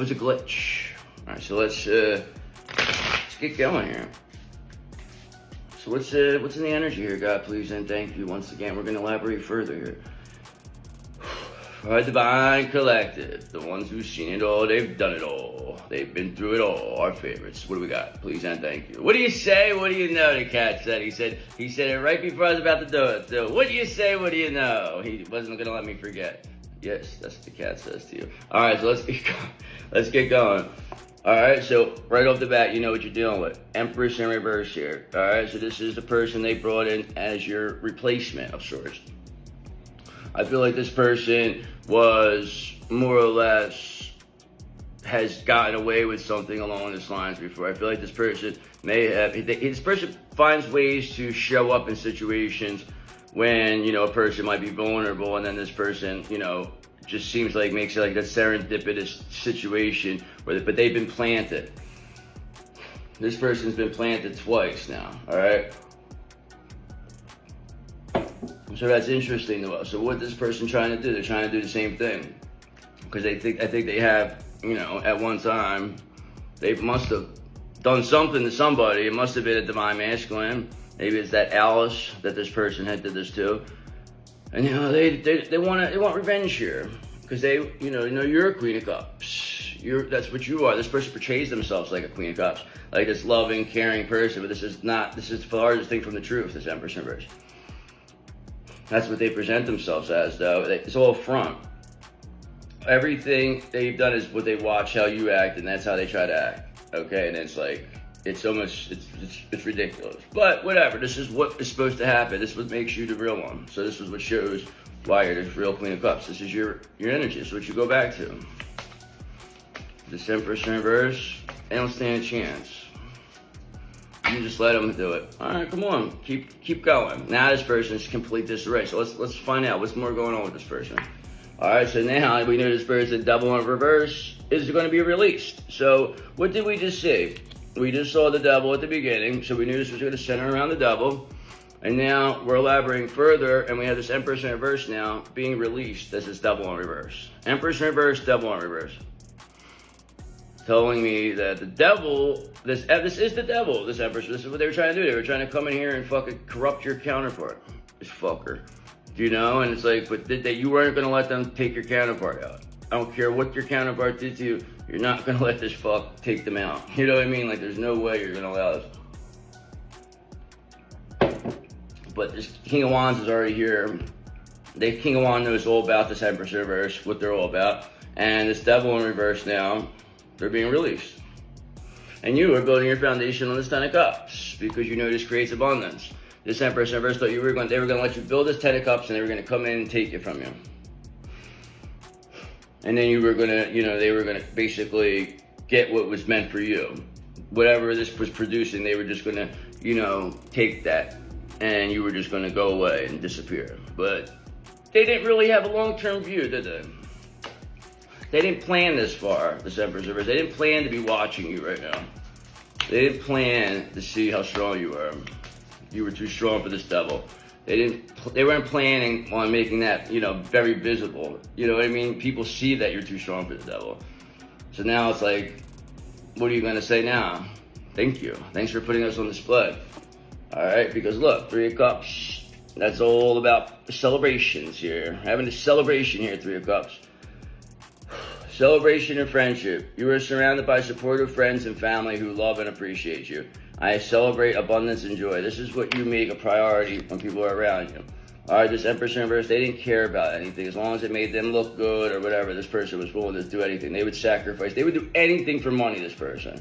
was a glitch. All right, so let's get going here. So what's in the energy here, God, please, and thank you once again. We're going to elaborate further here. Our divine collective, the ones who've seen it all, they've done it all. They've been through it all. Our favorites. What do we got? Please and thank you. What do you say? What do you know? The cat said. He said it right before I was about to do it. So what do you say? What do you know? He wasn't gonna let me forget. Yes, that's what the cat says to you. All right, so let's get going. All right, so right off the bat, you know what you're dealing with. Empress in reverse here. All right, so this is the person they brought in as your replacement of sorts. I feel like this person was more or less has gotten away with something along this lines before. I feel like this person this person finds ways to show up in situations when, a person might be vulnerable, and then this person, just seems like makes it like that serendipitous situation but they've been planted. This person's been planted twice now, all right? So that's interesting to us. So what this person trying to do? They're trying to do the same thing. Because I think they have, at one time, they must have done something to somebody. It must have been a divine masculine. Maybe it's that Alice that this person had did this to. And they want revenge here. Because you're a Queen of Cups. That's what you are. This person portrays themselves like a Queen of Cups. Like this loving, caring person. But this is the farthest thing from the truth, this Empress in reverse. That's what they present themselves as, though. It's all front. Everything they've done is what they watch how you act, and that's how they try to act. Okay, and it's like, it's ridiculous. But whatever, this is what is supposed to happen. This is what makes you the real one. So this is what shows why you're the real Queen of Cups. This is your energy. This is what you go back to. This Empress in reverse, they don't stand a chance. You just let them do it. All right, come on, keep going. Now this person's complete disarray. So let's find out what's more going on with this person. All right, so now we know this person, double in reverse, is going to be released. So what did we just see? We just saw the devil at the beginning, so we knew this was going to center around the devil. And now we're elaborating further, and we have this Empress in reverse now being released as this double in reverse. Empress in reverse, double in reverse. Telling me that the devil, this is the devil, this Empress. This is what they were trying to do. They were trying to come in here and fucking corrupt your counterpart. This fucker. And it's like, but you weren't going to let them take your counterpart out. I don't care what your counterpart did to you. You're not going to let this fuck take them out. You know what I mean? Like, there's no way you're going to allow this. But this King of Wands is already here. The King of Wands knows all about this Empress in reverse, what they're all about. And this devil in reverse now, they're being released. And you are building your foundation on this Ten of Cups because you know this creates abundance. This Empress in reverse thought they were going to let you build this Ten of Cups, and they were going to come in and take it from you. And then you were going to, they were going to basically get what was meant for you. Whatever this was producing, they were just going to, take that, and you were just going to go away and disappear. But they didn't really have a long-term view, did they? They didn't plan this far, this Empress in reverse. They didn't plan to be watching you right now. They didn't plan to see how strong you were. You were too strong for this devil. They weren't planning on making that, very visible. You know what I mean? People see that you're too strong for the devil. So now it's like, what are you going to say now? Thank you. Thanks for putting us on display. All right, because look, Three of Cups. That's all about celebrations here. Having a celebration here, Three of Cups. Celebration and friendship. You are surrounded by supportive friends and family who love and appreciate you. I celebrate abundance and joy. This is what you make a priority when people are around you. All right, this Empress in reverse, they didn't care about anything. As long as it made them look good or whatever, this person was willing to do anything. They would sacrifice. They would do anything for money, this person.